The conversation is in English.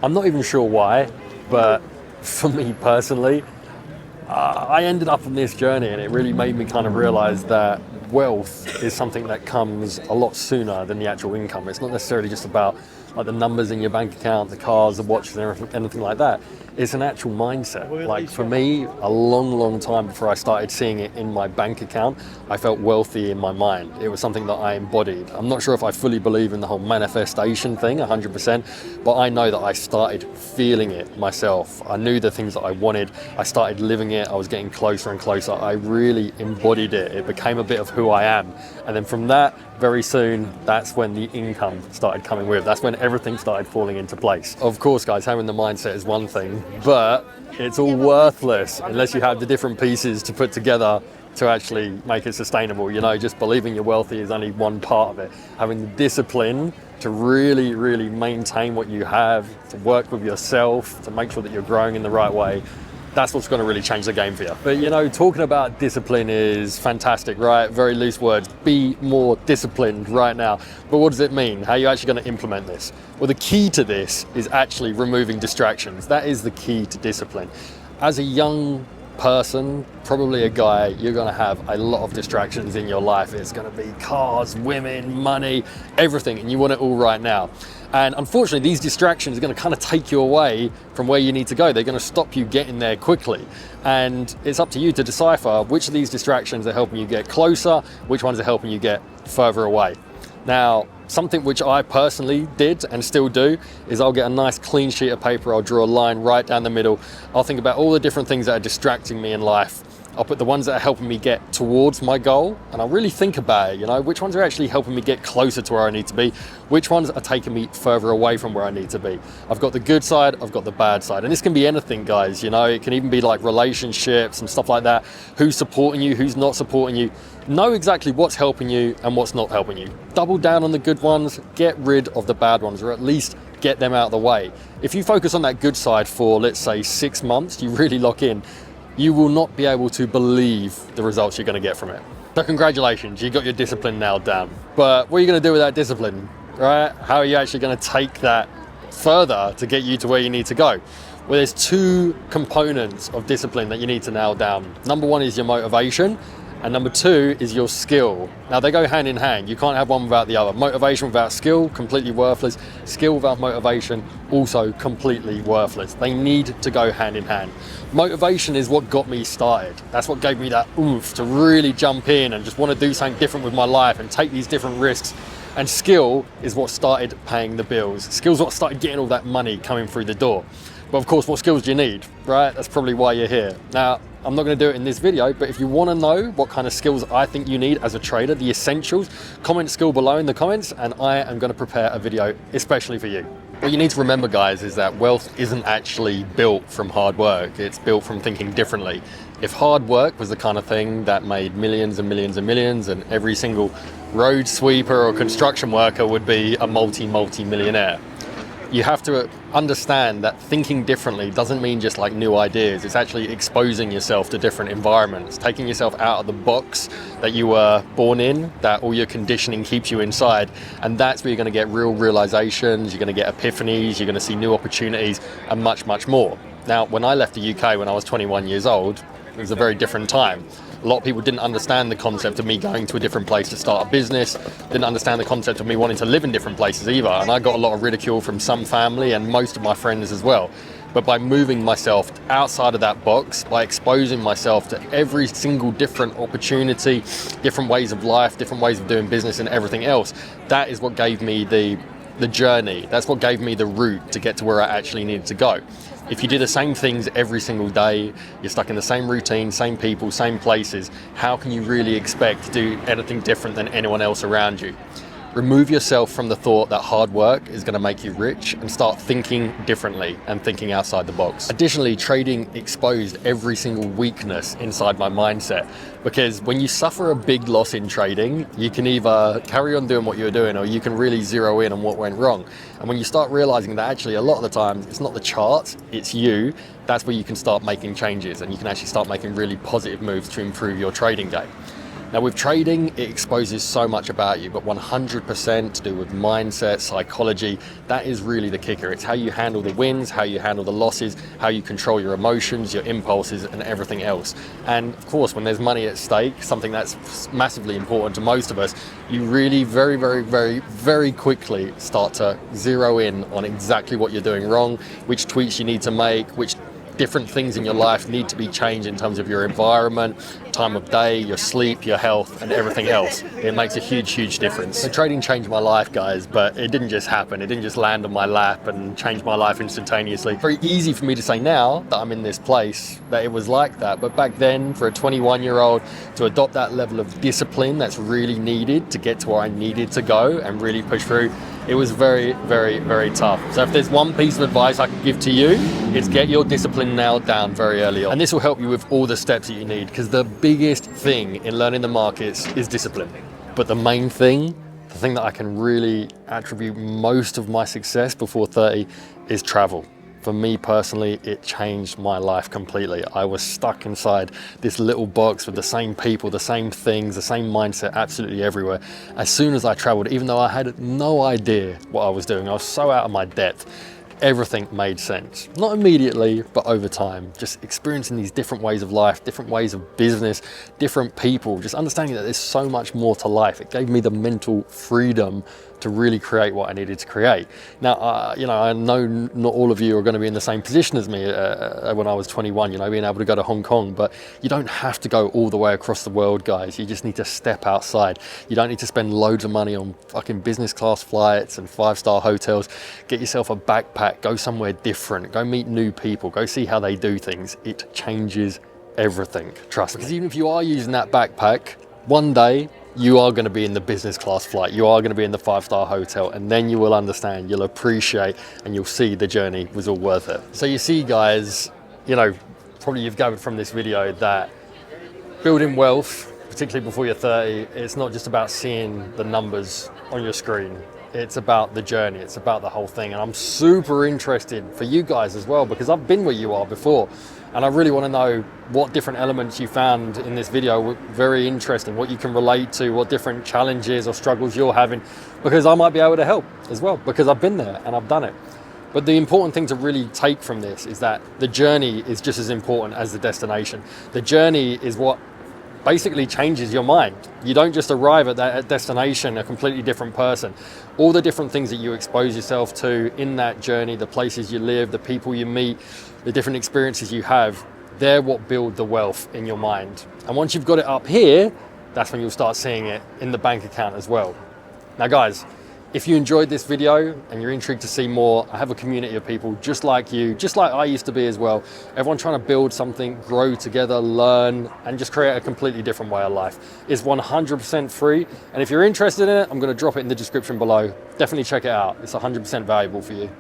I'm not even sure why, but for me personally, I ended up on this journey, and it really made me kind of realize that wealth is something that comes a lot sooner than the actual income. It's not necessarily just about like the numbers in your bank account, the cars, the watches, and anything like that. It's an actual mindset. Like for me, a long time before I started seeing it in my bank account, I felt wealthy in my mind. It was something that I embodied. I'm not sure if I fully believe in the whole manifestation thing 100%, but I know that I started feeling it myself. I knew the things that I wanted. I started living it. I was getting closer and closer. I really embodied it. It became a bit of who I am. And then from that, very soon, that's when the income started coming with. That's when everything started falling into place. Of course, guys, having the mindset is one thing, but it's all worthless unless you have the different pieces to put together to actually make it sustainable. You know, just believing you're wealthy is only one part of it. Having the discipline to really maintain what you have, to work with yourself, to make sure that you're growing in the right way, that's what's going to really change the game for you. But you know, talking about discipline is fantastic, right? Very loose words. Be more disciplined right now. But what does it mean? How are you actually going to implement this? Well, the key to this is actually removing distractions. That is the key to discipline. As a young person, probably a guy, you're going to have a lot of distractions in your life. It's going to be cars, women, money, everything, and you want it all right now. And unfortunately, these distractions are going to kind of take you away from where you need to go. They're going to stop you getting there quickly. And it's up to you to decipher which of these distractions are helping you get closer, which ones are helping you get further away. Now, something which I personally did and still do is I'll get a nice clean sheet of paper, I'll draw a line right down the middle, I'll think about all the different things that are distracting me in life. I'll put the ones that are helping me get towards my goal, and I'll really think about it, you know, which ones are actually helping me get closer to where I need to be, which ones are taking me further away from where I need to be. I've got the good side, I've got the bad side, and this can be anything, guys, you know, it can even be like relationships and stuff like that, who's supporting you, who's not supporting you. Know exactly what's helping you and what's not helping you. Double down on the good ones, get rid of the bad ones, or at least get them out of the way. If you focus on that good side for, let's say, 6 months, you really lock in, you will not be able to believe the results you're going to get from it. So congratulations, you got your discipline nailed down. But what are you going to do with that discipline, right? How are you actually going to take that further to get you to where you need to go? Well, there's two components of discipline that you need to nail down. Number one is your motivation, and number two is your skill. Now, they go hand in hand. You can't have one without the other. Motivation without skill, completely worthless. Skill without motivation, also completely worthless. They need to go hand in hand. Motivation is what got me started. That's what gave me that oomph to really jump in and just want to do something different with my life and take these different risks. And skill is what started paying the bills. Skill is what started getting all that money coming through the door. But of course, what skills do you need, right? That's probably why you're here. Now, I'm not going to do it in this video, but if you want to know what kind of skills I think you need as a trader, the essentials, comment skill below in the comments, and I am going to prepare a video especially for you. What you need to remember, guys, is that wealth isn't actually built from hard work. It's built from thinking differently. If hard work was the kind of thing that made millions and millions and millions, and every single road sweeper or construction worker would be a multi-millionaire. You have to understand that thinking differently doesn't mean just like new ideas. It's actually exposing yourself to different environments, taking yourself out of the box that you were born in, that all your conditioning keeps you inside. And that's where you're going to get real realizations, you're going to get epiphanies, you're going to see new opportunities and much more. Now, when I left the UK when I was 21 years old, it was a very different time. A lot of people didn't understand the concept of me going to a different place to start a business, didn't understand the concept of me wanting to live in different places either. And I got a lot of ridicule from some family and most of my friends as well. But by moving myself outside of that box, by exposing myself to every single different opportunity, different ways of life, different ways of doing business and everything else, that is what gave me the journey. That's what gave me the route to get to where I actually needed to go. If you do the same things every single day, you're stuck in the same routine, same people, same places, how can you really expect to do anything different than anyone else around you? Remove yourself from the thought that hard work is going to make you rich and start thinking differently and thinking outside the box. Additionally, trading exposed every single weakness inside my mindset, because when you suffer a big loss in trading, you can either carry on doing what you're doing or you can really zero in on what went wrong. And when you start realizing that actually a lot of the time it's not the charts, it's you, that's where you can start making changes and you can actually start making really positive moves to improve your trading game. Now with trading, it exposes so much about you, but 100% to do with mindset, psychology, that is really the kicker. It's how you handle the wins, how you handle the losses, how you control your emotions, your impulses, and everything else. And of course, when there's money at stake, something that's massively important to most of us, you really very quickly start to zero in on exactly what you're doing wrong, which tweaks you need to make, which different things in your life need to be changed in terms of your environment, time of day, your sleep, your health, and everything else. It makes a huge difference. So trading changed my life, guys, but it didn't just happen. It didn't just land on my lap and change my life instantaneously. Very easy for me to say now that I'm in this place that it was like that, but back then, for a 21-year-old to adopt that level of discipline that's really needed to get to where I needed to go and really push through, it was very tough. So if there's one piece of advice I could give to you, it's get your discipline nailed down very early on. And this will help you with all the steps that you need, because the biggest thing in learning the markets is discipline. But the main thing, the thing that I can really attribute most of my success before 30 is travel. For me personally, it changed my life completely. I was stuck inside this little box with the same people, the same things, the same mindset absolutely everywhere. As soon as I traveled, even though I had no idea what I was doing, I was so out of my depth, everything made sense. Not immediately, but over time. Just experiencing these different ways of life, different ways of business, different people, just understanding that there's so much more to life. It gave me the mental freedom to really create what I needed to create. Now, you know, I know not all of you are going to be in the same position as me when I was 21, you know, being able to go to Hong Kong, but you don't have to go all the way across the world, guys. You just need to step outside. You don't need to spend loads of money on fucking business class flights and 5-star hotels. Get yourself a backpack, go somewhere different, go meet new people, go see how they do things. It changes everything, trust me. Because even if you are using that backpack, one day, you are going to be in the business class flight, you are going to be in the 5-star hotel, and then you will understand, you'll appreciate, and you'll see the journey was all worth it. So you see, guys, you know, probably you've gathered from this video that building wealth, particularly before you're 30, it's not just about seeing the numbers on your screen. It's about the journey, it's about the whole thing. And I'm super interested for you guys as well, because I've been where you are before. And I really want to know what different elements you found in this video very interesting, what you can relate to, what different challenges or struggles you're having, because I might be able to help as well, because I've been there and I've done it. But the important thing to really take from this is that the journey is just as important as the destination. The journey is what basically changes your mind. You don't just arrive at that destination a completely different person. All the different things that you expose yourself to in that journey, the places you live, the people you meet, the different experiences you have, they're what build the wealth in your mind. And once you've got it up here, that's when you'll start seeing it in the bank account as well. Now guys, if you enjoyed this video and you're intrigued to see more, I have a community of people just like you, just like I used to be as well. Everyone trying to build something, grow together, learn, and just create a completely different way of life. It's 100% free. And if you're interested in it, I'm going to drop it in the description below. Definitely check it out. It's 100% valuable for you.